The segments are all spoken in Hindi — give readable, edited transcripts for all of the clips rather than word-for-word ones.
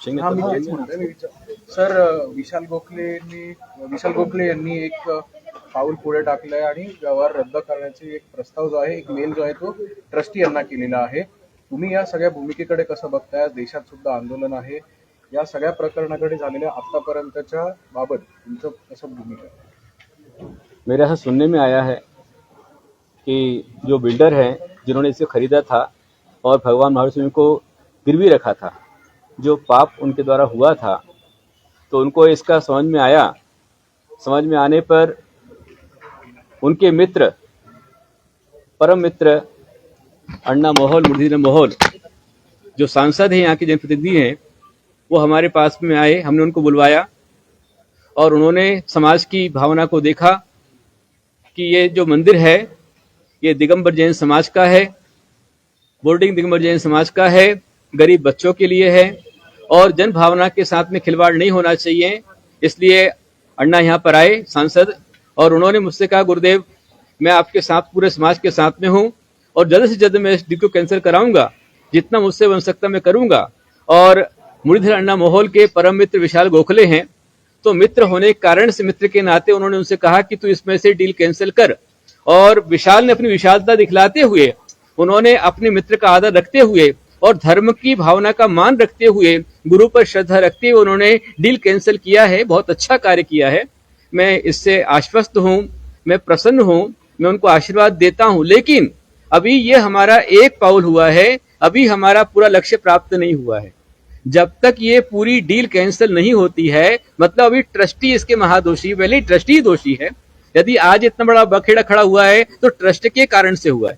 सर, विशाल गोखले यांनी एक पाऊल पुढे टाकलंय आणि व्यवहार रद्द करण्याचे एक प्रस्ताव जो आहे, एक मेल जो आहे तो ट्रस्टी यांना केलेला आहे. तुम्ही या सगळ्या भूमिकेकडे कसं बघताय? देशात सुद्धा आंदोलन आहे. या सगळ्या प्रकरणाकडे झालेल्या आतापर्यंतच्या बाबत तुमचं कसं भूमिका आहे? मेरे यहाँ सुनने में आया है कि जो बिल्डर हैं जिन्होंने इसे खरीदा था और भगवान महावीर स्वामी को गिरवी रखा था, जो पाप उनके द्वारा हुआ था, तो उनको इसका समझ में आया. समझ में आने पर उनके मित्र, परम मित्र अण्णा मोहोल, मुरलीधर मोहोल, जो सांसद हैं, यहाँ के जनप्रतिनिधि हैं, वो हमारे पास में आए. हमने उनको बुलवाया और उन्होंने समाज की भावना को देखा कि ये जो मंदिर है ये दिगंबर जैन समाज का है, बोर्डिंग दिगंबर जैन समाज का है, गरीब बच्चों के लिए है और जन भावना के साथ में खिलवाड़ नहीं होना चाहिए. इसलिए अण्णा यहाँ पर आए, सांसद, और उन्होंने मुझसे कहा, गुरुदेव मैं आपके साथ, पूरे समाज के साथ में हूँ और जल्द से जल्द मैं इस डील को कैंसिल कराऊंगा, जितना मुझसे बन सकता मैं करूंगा. और मुरलीधर अण्णा मोहोल के परम मित्र विशाल गोखले हैं, तो मित्र होने के कारण से, मित्र के नाते उन्होंने उनसे कहा कि तू इसमें से डील कैंसिल कर. और विशाल ने अपनी विशालता दिखलाते हुए, उन्होंने अपने मित्र का आदर रखते हुए और धर्म की भावना का मान रखते हुए, गुरु पर श्रद्धा रखते हुए उन्होंने डील कैंसिल किया है. बहुत अच्छा कार्य किया है. मैं इससे आश्वस्त हूं, मैं प्रसन्न हूं, मैं उनको आशीर्वाद देता हूं. लेकिन अभी ये हमारा एक पाउल हुआ है, अभी हमारा पूरा लक्ष्य प्राप्त नहीं हुआ है. जब तक ये पूरी डील कैंसिल नहीं होती है, मतलब अभी ट्रस्टी इसके महादोषी, पहले ही ट्रस्टी दोषी है. यदि आज इतना बड़ा बखेड़ा खड़ा हुआ है तो ट्रस्ट के कारण से हुआ है.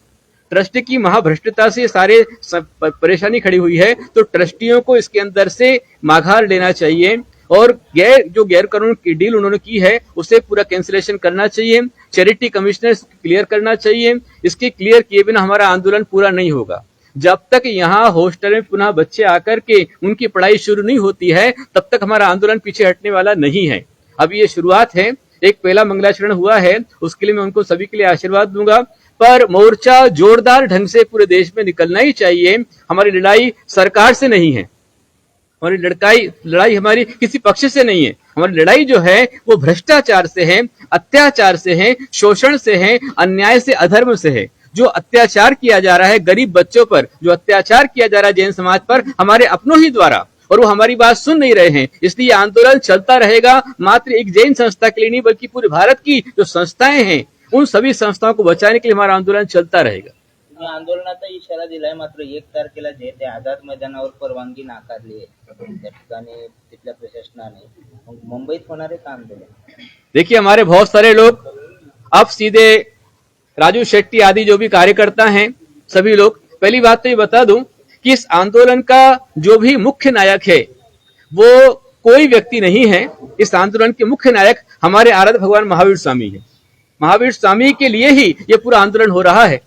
ट्रस्ट की महाभ्रष्टता से सारे परेशानी खड़ी हुई है. तो ट्रस्टियों को इसके अंदर से माघार लेना चाहिए और जो गैर कानून की डील उन्होंने की है उसे पूरा कैंसिलेशन करना चाहिए. चैरिटी कमिश्नर क्लियर करना चाहिए. इसके क्लियर किए बिना हमारा आंदोलन पूरा नहीं होगा. जब तक यहाँ हॉस्टल में पुनः बच्चे आकर के उनकी पढ़ाई शुरू नहीं होती है, तब तक हमारा आंदोलन पीछे हटने वाला नहीं है. अभी ये शुरुआत है, एक पहला मंगलाचरण हुआ है, उसके लिए मैं उनको सभी के लिए आशीर्वाद दूंगा. पर मोर्चा जोरदार ढंग से पूरे देश में निकलना ही चाहिए. हमारी लड़ाई सरकार से नहीं है, हमारी लड़ाई हमारी किसी पक्ष से नहीं है. हमारी लड़ाई जो है वो भ्रष्टाचार से है, अत्याचार से है, शोषण से है, अन्याय से, अधर्म से है. जो अत्याचार किया जा रहा है गरीब बच्चों पर, जो अत्याचार किया जा रहा है जैन समाज पर, हमारे अपनों ही द्वारा, और वो हमारी बात सुन नहीं रहे हैं. इसलिए आंदोलन चलता रहेगा. मात्र एक जैन संस्था के लिए नहीं, बल्कि पूरे भारत की जो संस्थाएं हैं, उन सभी संस्थाओं को बचाने के लिए हमारा आंदोलन चलता रहेगा. आंदोलनाचा इशारा दिलाय, मात्र 1 तारखेला जे ते आझाद मैदानावर परवानगी नाकारली आहे त्या ठिकाणी तिथल्या प्रशासनाने. मुंबईत होणार आहे का आंदोलन? देखिए, हमारे बहुत सारे लोग अब सीधे राजू शेट्टी आदि जो भी कार्यकर्ता हैं, सभी लोग, पहली बात तो ये बता दूं कि इस आंदोलन का जो भी मुख्य नायक है वो कोई व्यक्ति नहीं है. इस आंदोलन के मुख्य नायक हमारे आराध्य भगवान महावीर स्वामी है. महावीर स्वामी के लिए ही ये पूरा आंदोलन हो रहा है.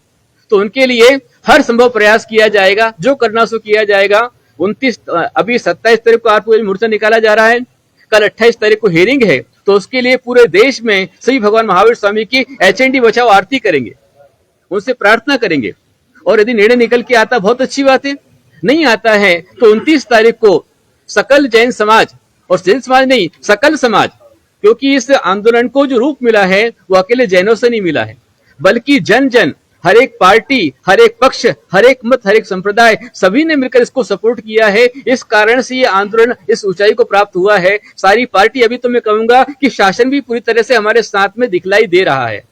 तो उनके लिए हर संभव प्रयास किया जाएगा, जो करना सो किया जाएगा. 27 तारीख को आरपीएल मोर्चा निकाला जा रहा है. कल 28 तारीख को हियरिंग है. तो उसके लिए पूरे देश में सभी भगवान महावीर स्वामी की HND बचाओ आरती करेंगे, उनसे प्रार्थना करेंगे. और यदि निर्णय निकल के आता, बहुत अच्छी बात है. नहीं आता है तो 29 तारीख को सकल जैन समाज, और जैन समाज नहीं, सकल समाज, क्योंकि इस आंदोलन को जो रूप मिला है वो अकेले जैनों से नहीं मिला है, बल्कि जन जन, हर एक पार्टी, हर एक पक्ष, हर एक मत, हर एक संप्रदाय, सभी ने मिलकर इसको सपोर्ट किया है. इस कारण से ये आंदोलन इस ऊंचाई को प्राप्त हुआ है. सारी पार्टी, अभी तो मैं कहूंगा कि शासन भी पूरी तरह से हमारे साथ में दिखलाई दे रहा है,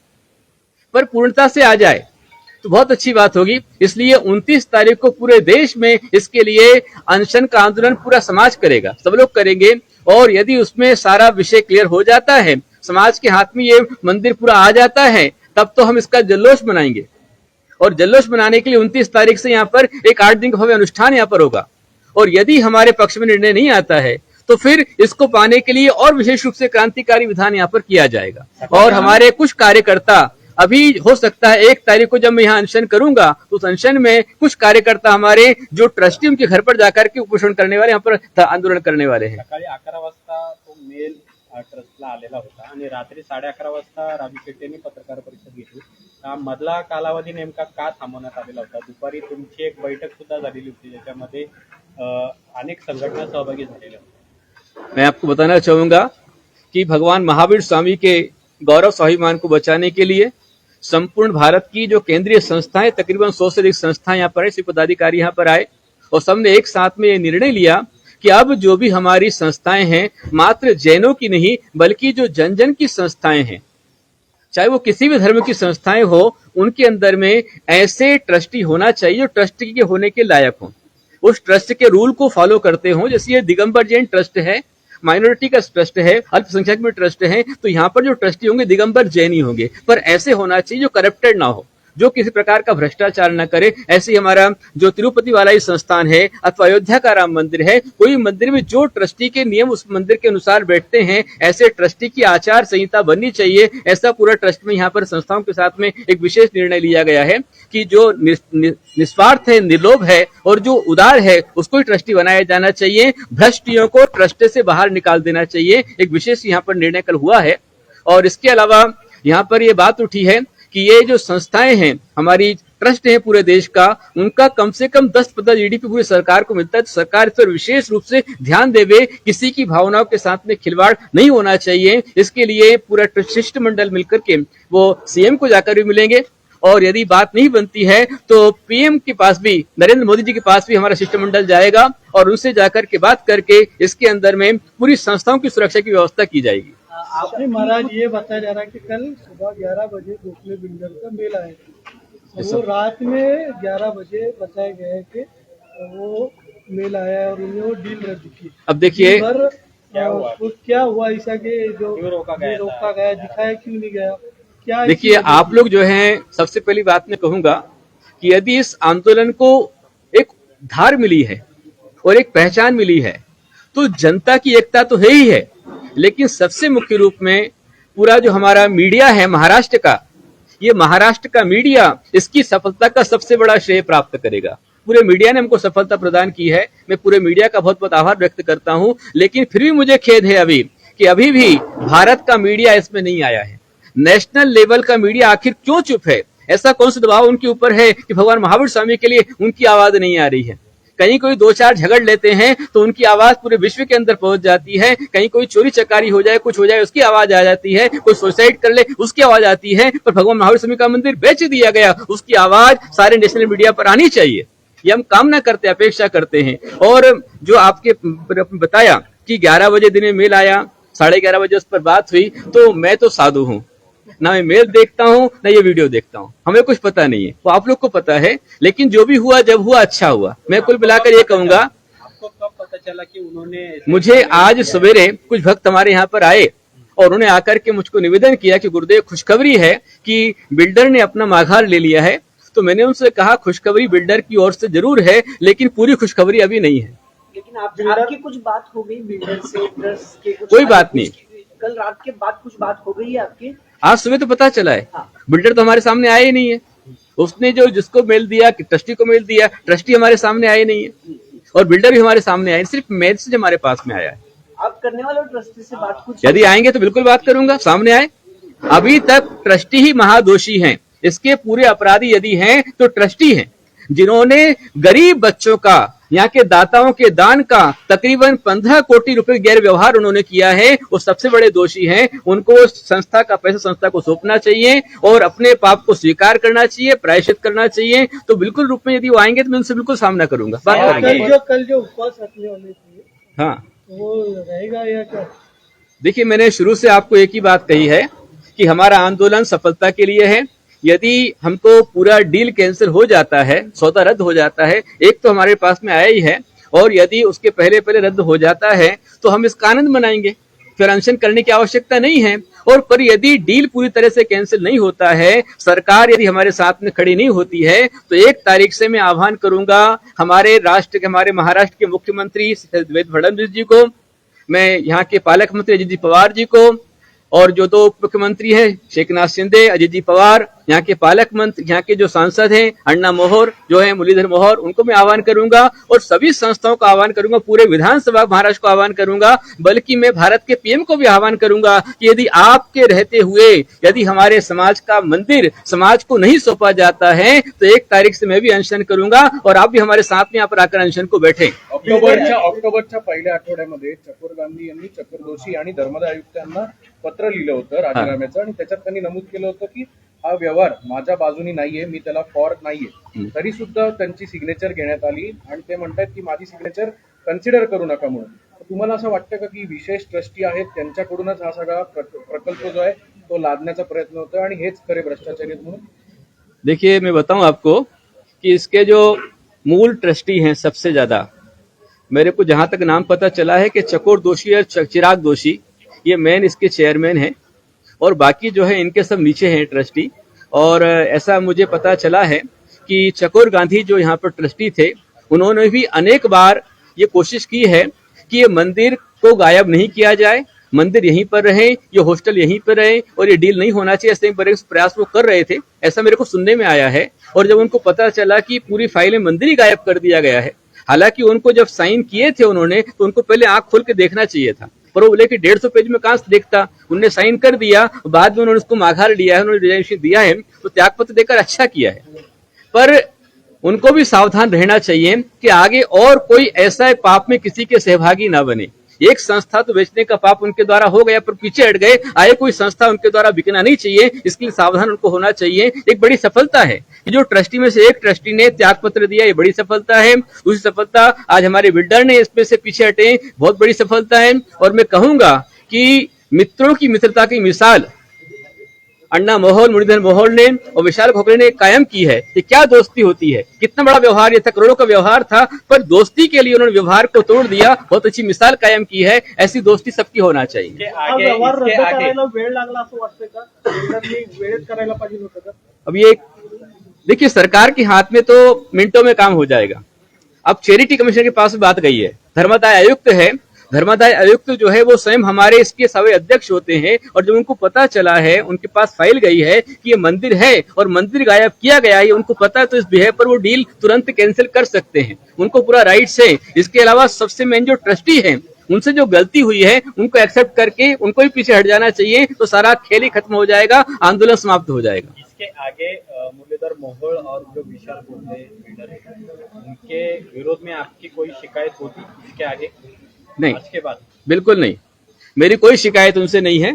पर पूर्णता से आ जाए तो बहुत अच्छी बात होगी. इसलिए 29 तारीख को पूरे देश में इसके लिए अनशन का आंदोलन पूरा समाज करेगा, सब लोग करेंगे. और यदि उसमें सारा विषय क्लियर हो जाता है, समाज के हाथ में ये मंदिर पूरा आ जाता है, तब तो हम इसका जल्लोष मनाएंगे. और जल्लोष मनाने के लिए 29 तारीख से यहाँ पर एक 8 दिन का भव्य अनुष्ठान यहाँ पर होगा. और यदि हमारे पक्ष में निर्णय नहीं आता है तो फिर इसको पाने के लिए और विशेष रूप से क्रांतिकारी विधान यहाँ पर किया जाएगा. और हमारे कुछ कार्यकर्ता, अभी हो सकता है 1 तारीख को जब मैं यहाँ अनशन करूंगा तो उस अनशन में कुछ कार्यकर्ता हमारे जो ट्रस्टी, उनके घर पर जाकर के उपोषण करने वाले, यहाँ पर आंदोलन करने वाले हैं. सकाळी 11 वाजता तो मेल ट्रस्टला आलेला होता आणि रात्री 11:30 वाजता राजू शेट्टी यांनी पत्रकार परिषद घेतली. मधला कालावधी नेमका का थांबवण्यात आलेला होता? दुपारी तुमची एक बैठक सुद्धा झालेली होती, ज्याच्यामध्ये अनेक संघटना सहभागी झालेल्या होत्या. मैं आपको बताना चाहूंगा कि भगवान महावीर स्वामी के गौरव स्वाभिमान को बचाने के लिए संपूर्ण भारत की जो केंद्रीय संस्थाएं, तकरीबन 100 से अधिक संस्थाएं यहाँ पर है, पदाधिकारी यहाँ पर आए और सबने एक साथ में ये निर्णय लिया कि अब जो भी हमारी संस्थाएं हैं, मात्र जैनों की नहीं बल्कि जो जन जन की संस्थाएं हैं, चाहे वो किसी भी धर्म की संस्थाएं हो, उनके अंदर में ऐसे ट्रस्टी होना चाहिए जो ट्रस्टी के होने के लायक हो, उस ट्रस्ट के रूल को फॉलो करते हो. जैसे ये दिगंबर जैन ट्रस्ट है, माइनॉरिटी का ट्रस्ट है, अल्पसंख्यक में ट्रस्ट है, तो यहाँ पर जो ट्रस्टी होंगे दिगंबर जैन ही होंगे, पर ऐसे होना चाहिए जो करप्टेड ना हो, जो किसी प्रकार का भ्रष्टाचार न करे. ऐसे ही हमारा जो तिरुपति वाला ही संस्थान है अथवा अयोध्या का राम मंदिर है, कोई मंदिर में जो ट्रस्टी के नियम उस मंदिर के अनुसार बैठते हैं, ऐसे ट्रस्टी की आचार संहिता बननी चाहिए. ऐसा पूरा ट्रस्ट में यहाँ पर संस्थाओं के साथ में एक विशेष निर्णय लिया गया है कि जो निस्वार्थ है, निर्लोभ है और जो उदार है, उसको ही ट्रस्टी बनाया जाना चाहिए. भ्रष्टियों को ट्रस्ट से बाहर निकाल देना चाहिए. एक विशेष यहाँ पर निर्णय कल हुआ है. और इसके अलावा यहाँ पर ये बात उठी है कि ये जो संस्थाएं हैं, हमारी ट्रस्ट है पूरे देश का, उनका कम से कम 10% जीडीपी पूरी सरकार को मिलता है. तो सरकार इस पर विशेष रूप से ध्यान देवे. किसी की भावनाओं के साथ में खिलवाड़ नहीं होना चाहिए. इसके लिए पूरा शिष्टमंडल मिलकर के वो सीएम को जाकर भी मिलेंगे और यदि बात नहीं बनती है तो पीएम के पास भी, नरेंद्र मोदी जी के पास भी हमारा शिष्टमंडल जाएगा और उनसे जाकर के बात करके इसके अंदर में पूरी संस्थाओं की सुरक्षा की व्यवस्था की जाएगी. आपने महाराज ये बताया जा रहा है कि कल सुबह 11 बजे गोखले बिल्डर का मेला है, वो रात में 11 बजे बताया गया है कि वो मेला आया और उन्होंने वो डील रद्द की. अब देखिए क्या हुआ ऐसा कि जो रोका गया, दिखाया क्यों नहीं गया, क्या? देखिए आप लोग जो हैं, सबसे पहली बात मैं कहूंगा कि यदि इस आंदोलन को एक धार मिली है और एक पहचान मिली है तो जनता की एकता तो है ही है, लेकिन सबसे मुख्य रूप में पूरा जो हमारा मीडिया है महाराष्ट्र का, ये महाराष्ट्र का मीडिया इसकी सफलता का सबसे बड़ा श्रेय प्राप्त करेगा. पूरे मीडिया ने हमको सफलता प्रदान की है. मैं पूरे मीडिया का बहुत बहुत आभार व्यक्त करता हूं. लेकिन फिर भी मुझे खेद है अभी भी भारत का मीडिया इसमें नहीं आया है. नेशनल लेवल का मीडिया आखिर क्यों चुप है? ऐसा कौन सा दबाव उनके ऊपर है कि भगवान महावीर स्वामी के लिए उनकी आवाज नहीं आ रही है? कहीं कोई 2-4 झगड़ लेते हैं तो उनकी आवाज पूरे विश्व के अंदर पहुंच जाती है. कहीं कोई चोरी चकारी हो जाए, कुछ हो जाए, उसकी आवाज आ जाती है. कोई सुसाइड कर ले, उसकी आवाज आती है. पर भगवान महावीर स्वामी का मंदिर बेच दिया गया, उसकी आवाज सारे नेशनल मीडिया पर आनी चाहिए. ये हम कामना करते, अपेक्षा करते हैं. और जो आपके बताया कि 11 बजे दिन में मेल आया, 11:30 बजे उस पर बात हुई, तो मैं तो साधु हूँ, ना मैं मेल देखता हूँ ना ये वीडियो देखता हूँ, हमें कुछ पता नहीं है. वो आप लोग को पता है. लेकिन जो भी हुआ, जब हुआ अच्छा हुआ. मैं कुल मिलाकर ये कहूंगा, आपको कब पता चला कि उन्होंने? मुझे आज सवेरे कुछ भक्त हमारे यहाँ पर आए और उन्होंने आकर के मुझको निवेदन किया कि गुरुदेव खुशखबरी है कि बिल्डर ने अपना माघार ले लिया है. तो मैंने उनसे कहा खुशखबरी बिल्डर की ओर से जरूर है, लेकिन पूरी खुशखबरी अभी नहीं है. लेकिन आपकी कुछ बात हो गई बिल्डर से, ट्रस्ट के कुछ? कोई बात नहीं. कल रात के बाद कुछ बात हो गई है आपकी? आज सुबह तो पता चला है. हाँ. बिल्डर तो हमारे सामने आया ही नहीं है. उसने जो जिसको मेल दिया, ट्रस्टी को मेल दिया, ट्रस्टी हमारे सामने आए नहीं है और बिल्डर भी हमारे सामने आए. सिर्फ मैसेज हमारे पास में आया है. आप करने वाले ट्रस्टी से बात कुछ? यदि आएंगे तो बिल्कुल बात करूंगा, सामने आए. अभी तक ट्रस्टी ही महादोषी हैं. इसके पूरे अपराधी यदि हैं तो ट्रस्टी हैं, जिन्होंने गरीब बच्चों का, यहाँ के दाताओं के दान का तकरीबन 15 कोटी रुपए गैर व्यवहार उन्होंने किया है. वो सबसे बड़े दोषी हैं. उनको संस्था का पैसा संस्था को सौंपना चाहिए और अपने पाप को स्वीकार करना चाहिए, प्रायश्चित करना चाहिए. तो बिल्कुल रूप में यदि वो आएंगे तो मैं उनसे बिल्कुल सामना करूंगा, बात करेंगे. कल जो उपवास रखने वाले थे, हाँ, वो रहेगा या क्या? देखिए मैंने शुरू से आपको एक ही बात कही है कि हमारा आंदोलन सफलता के लिए है. यदि हमको पूरा डील कैंसिल हो जाता है, सौदा रद्द हो जाता है, एक तो हमारे पास में आया ही है, और यदि उसके पहले रद्द हो जाता है तो हम इसका आनंद मनाएंगे, फिर अनशन करने की आवश्यकता नहीं है. और पर यदि डील पूरी तरह से कैंसिल नहीं होता है, सरकार यदि हमारे साथ में खड़ी नहीं होती है, तो 1 तारीख से मैं आह्वान करूंगा हमारे महाराष्ट्र के मुख्यमंत्री देवेंद्र फडणवीस जी को, मैं यहाँ के पालक मंत्री अजित जी पवार जी को, और जो 2 उप मुख्यमंत्री हैं शेखनाथ शिंदे, अजित जी पवार, यहाँ के पालक मंत्री, यहाँ के जो सांसद हैं अण्णा मोहर जो है मुरलीधर मोहर, उनको मैं आह्वान करूंगा और सभी संस्थाओं का आह्वान करूंगा, पूरे विधानसभा महाराष्ट्र को आह्वान करूंगा, बल्कि मैं भारत के पीएम को भी आह्वान करूंगा कि यदि आपके रहते हुए यदि हमारे समाज का मंदिर समाज को नहीं सौंपा जाता है तो 1 तारीख से मैं भी अनशन करूंगा और आप भी हमारे साथ में यहाँ पर आकर अनशन को बैठे. ऑक्टोबरच्या पहिल्या आठवड्यामध्ये चकोर गांधी यांनी चक्रधोशी आणि धर्मादाय आयुक्त यांना पत्र लिहिलं होतं राजीनाम्याचं, आणि त्याच्यात त्यांनी नमूद केलं होतं की हा व्यवहार माझ्या बाजूनी नाहीये, मी त्याला फॉर नाहीये. तरी सुद्धा त्यांची सिग्नेचर घेण्यात आली आणि ते म्हणतात की माझी सिग्नेचर कन्सिडर करू नका म्हणून. तुम्हाला असं वाटतं का की विशेष ट्रस्टी आहेत त्यांच्याकडूनच हा सगळा प्रकल्प जो आहे तो लादण्याचा प्रयत्न होतोय आणि हेच खरे भ्रष्टाचारी आहेत म्हणून? देखिए, मैं बताऊं आपको कि इसके जो मूल ट्रस्टी हैं सबसे ज्यादा, मेरे को जहां तक नाम पता चला है कि चकोर दोषी और चिराग दोषी ये मेन इसके चेयरमैन हैं, और बाकी जो है इनके सब नीचे हैं ट्रस्टी. और ऐसा मुझे पता चला है कि चकोर गांधी जो यहाँ पर ट्रस्टी थे, उन्होंने भी अनेक बार ये कोशिश की है कि ये मंदिर को गायब नहीं किया जाए, मंदिर यहीं पर रहे, ये हॉस्टल यहीं पर रहे, और ये डील नहीं होना चाहिए, ऐसे बड़े प्रयास वो कर रहे थे, ऐसा मेरे को सुनने में आया है. और जब उनको पता चला कि पूरी फाइलें मंदिर ही गायब कर दिया गया है, हालांकि उनको जब साइन किए थे उन्होंने, तो उनको पहले आंख खोल के देखना चाहिए था, पर वो बोले कि 150 पेज में कहां से देखता. उन्होंने साइन कर दिया, बाद में उन्होंने उसको माघार लिया है, उन्होंने रिजाइनेशन दिया है, तो त्यागपत्र देकर अच्छा किया है. पर उनको भी सावधान रहना चाहिए कि आगे और कोई ऐसा पाप में किसी के सहभागी ना बने. एक संस्था तो बेचने का पाप उनके द्वारा हो गया, पर पीछे हट गए, आए कोई संस्था उनके द्वारा बिकना नहीं चाहिए, इसके लिए सावधान उनको होना चाहिए. एक बड़ी सफलता है कि जो ट्रस्टी में से एक ट्रस्टी ने त्यागपत्र दिया, ये बड़ी सफलता है. दूसरी सफलता, आज हमारे बिल्डर ने इसमें से पीछे हटे, बहुत बड़ी सफलता है. और मैं कहूंगा कि मित्रों की मित्रता की मिसाल अन्ना मोहल, मुरलीधर मोहल ने और विशाल गोखले ने कायम की है. ये क्या दोस्ती होती है, कितना बड़ा व्यवहार ये था, करोड़ों का व्यवहार था, पर दोस्ती के लिए उन्होंने व्यवहार को तोड़ दिया, बहुत अच्छी मिसाल कायम की है. ऐसी दोस्ती सबकी होना चाहिए. हा व्यवहार रद्द करायला वेळ लागला असं वाटतंय का? बिल्डरनी वेळेत करायला पाहिजे होतं का? अब ये देखिए, सरकार के हाथ में तो मिनटों में काम हो जाएगा. अब चैरिटी कमीशन के पास बात गई है, धर्मादाय आयुक्त है, धर्मादाय आयुक्त जो है वो स्वयं हमारे इसके सभी अध्यक्ष होते हैं, और जब उनको पता चला है, उनके पास फाइल गई है कि ये मंदिर है और मंदिर गायब किया गया है, उनको पता है, तो इस बिहेव पर वो डील तुरंत कैंसिल कर सकते हैं, उनको पूरा राइट्स है. इसके अलावा सबसे मेन जो ट्रस्टी है, उनसे जो गलती हुई है उनको एक्सेप्ट करके उनको भी पीछे हट जाना चाहिए, तो सारा खेल ही खत्म हो जाएगा, आंदोलन समाप्त हो जाएगा. इसके आगे मुरलीधर मोहोल और जो विशाल गोखले बिल्डर है, उनके विरोध में आपकी कोई शिकायत होती इसके आगे? नहीं, आज के बाद बिल्कुल नहीं, मेरी कोई शिकायत उनसे नहीं है,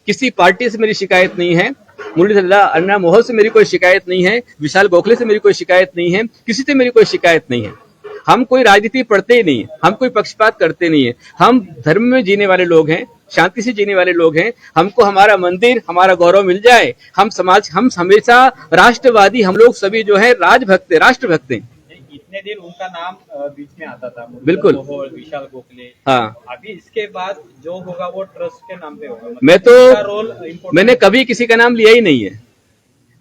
किसी पार्टी से मेरी शिकायत नहीं है, मुरलीधर अन्ना मोहल से मेरी कोई शिकायत नहीं है, विशाल गोखले से मेरी कोई शिकायत नहीं है, किसी से मेरी कोई शिकायत नहीं है. हम कोई राजनीति पढ़ते ही नहीं है, हम कोई पक्षपात करते नहीं है, हम धर्म में जीने वाले लोग हैं, शांति से जीने वाले लोग हैं. हमको हमारा मंदिर, हमारा गौरव मिल जाए, हम हमेशा राष्ट्रवादी, हम लोग सभी जो है राजभक्त, राष्ट्रभक्त हैं. इतने दिन उनका नाम बीच में आता था, बिल्कुल. मोहोल, विशाल गोखले. हाँ, अभी इसके बाद जो होगा वो ट्रस्ट के नाम पे होगा. मतलब मैं तो इसका रोल important मैंने कभी किसी का नाम लिया ही नहीं है.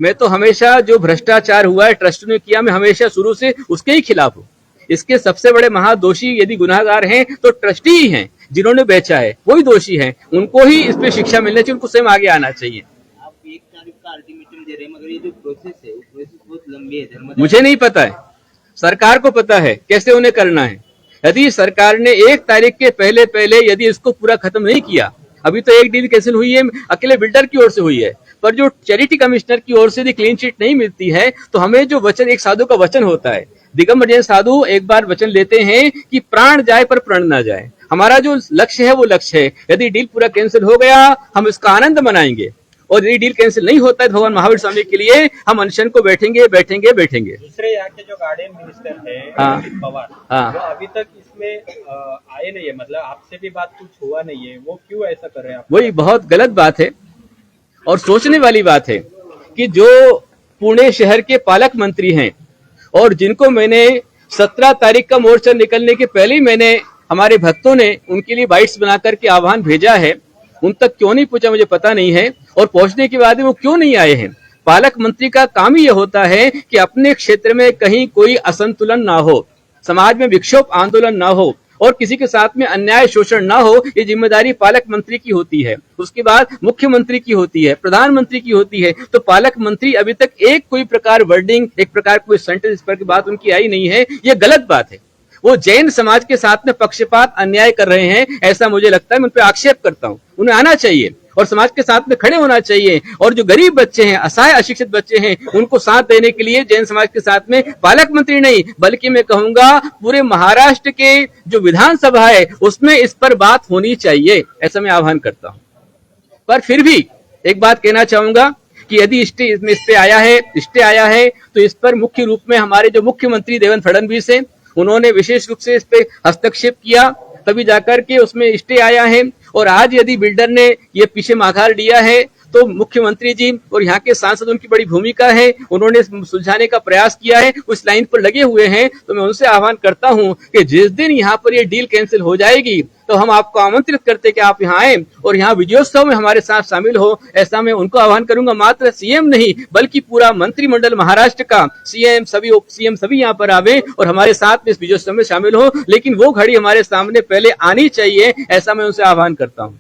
मैं तो हमेशा जो भ्रष्टाचार हुआ है ट्रस्ट ने किया, मैं हमेशा शुरू से उसके ही खिलाफ हूँ. इसके सबसे बड़े महादोषी यदि गुनाहगार हैं तो ट्रस्टी ही हैं, जिन्होंने बेचा है वही दोषी हैं, उनको ही इस पे शिक्षा मिलनी चाहिए, उनको स्वयं आगे आना चाहिए. आप 1 तारीख का अल्टीमेटम दे रहे हैं, मगर ये जो प्रोसेस है वो प्रोसेस बहुत लंबी है. मुझे नहीं पता है, सरकार को पता है कैसे उन्हें करना है. यदि सरकार ने 1 तारीख के पहले पहले यदि इसको पूरा खत्म नहीं किया, अभी तो एक डील कैंसिल हुई है, अकेले बिल्डर की ओर से हुई है, पर जो चैरिटी कमिश्नर की ओर से यदि क्लीन चिट नहीं मिलती है, तो हमें जो वचन, एक साधु का वचन होता है, दिगंबर जैन साधु एक बार वचन लेते हैं कि प्राण जाए पर प्रण ना जाए. हमारा जो लक्ष्य है वो लक्ष्य है. यदि डील पूरा कैंसिल हो गया, हम इसका आनंद मनाएंगे, और यदि डील कैंसिल नहीं होता है तो भगवान महावीर स्वामी के लिए हम अनशन को बैठेंगे. दूसरे यहाँ के जो गार्डियन मिनिस्टर है अजित पवार, हाँ. वो अभी तक इसमें आए नहीं है, मतलब आपसे भी बात कुछ हुआ नहीं है, वो क्यों ऐसा कर रहे हैं आप? वही बहुत गलत बात है और सोचने वाली बात है कि जो पुणे शहर के पालक मंत्री हैं और जिनको मैंने 17 तारीख का मोर्चा निकलने के पहले ही मैंने, हमारे भक्तों ने उनके लिए बाइट्स बना करके आह्वान भेजा है, उन तक क्यों नहीं पहुंचा मुझे पता नहीं है, और पहुंचने के बाद वो क्यों नहीं आए हैं. पालक मंत्री का काम ही यह होता है कि अपने क्षेत्र में कहीं कोई असंतुलन ना हो, समाज में विक्षोभ आंदोलन ना हो, और किसी के साथ में अन्याय शोषण ना हो. ये जिम्मेदारी पालक मंत्री की होती है. उसके बाद मुख्यमंत्री की होती है, प्रधानमंत्री की होती है. तो पालक मंत्री अभी तक एक कोई प्रकार वर्डिंग, एक प्रकार कोई सेंटेंस पर की बात उनकी आई नहीं है. ये गलत बात है. वो जैन समाज के साथ में पक्षपात, अन्याय कर रहे हैं, ऐसा मुझे लगता है. मैं उन पर आक्षेप करता हूं. उन्हें आना चाहिए, और समाज के साथ में खड़े होना चाहिए। और जो गरीब बच्चे हैं, असहाय अशिक्षित बच्चे हैं, उनको साथ देने के लिए जैन समाज के साथ में पालक मंत्री नहीं बल्कि मैं कहूंगा पूरे महाराष्ट्र के जो विधानसभा है उसमें इस पर बात होनी चाहिए, ऐसा मैं आह्वान करता हूं। पर फिर भी एक बात कहना चाहूंगा कि यदि स्टे आया है तो इस पर मुख्य रूप में हमारे जो मुख्यमंत्री देवेंद्र फडणवीस हैं उन्होंने विशेष रूप से इस पे हस्तक्षेप किया, तभी जाकर के उसमें स्टे आया है। और आज यदि बिल्डर ने ये पीछे माघार लिया है तो मुख्यमंत्री जी और यहाँ के सांसद उनकी बड़ी भूमिका है, उन्होंने सुलझाने का प्रयास किया है, उस लाइन पर लगे हुए हैं। तो मैं उनसे आह्वान करता हूं कि जिस दिन यहाँ पर ये डील कैंसिल हो जाएगी तो हम आपको आमंत्रित करते कि आप यहाँ आए और यहाँ विजयोत्सव में हमारे साथ शामिल हो, ऐसा मैं उनको आह्वान करूंगा। मात्र सीएम नहीं बल्कि पूरा मंत्रिमंडल महाराष्ट्र का सीएम सभी यहाँ पर आवे और हमारे साथ इस विजयोत्सव में शामिल हो, लेकिन वो घड़ी हमारे सामने पहले आनी चाहिए, ऐसा मैं उनसे आह्वान करता हूँ।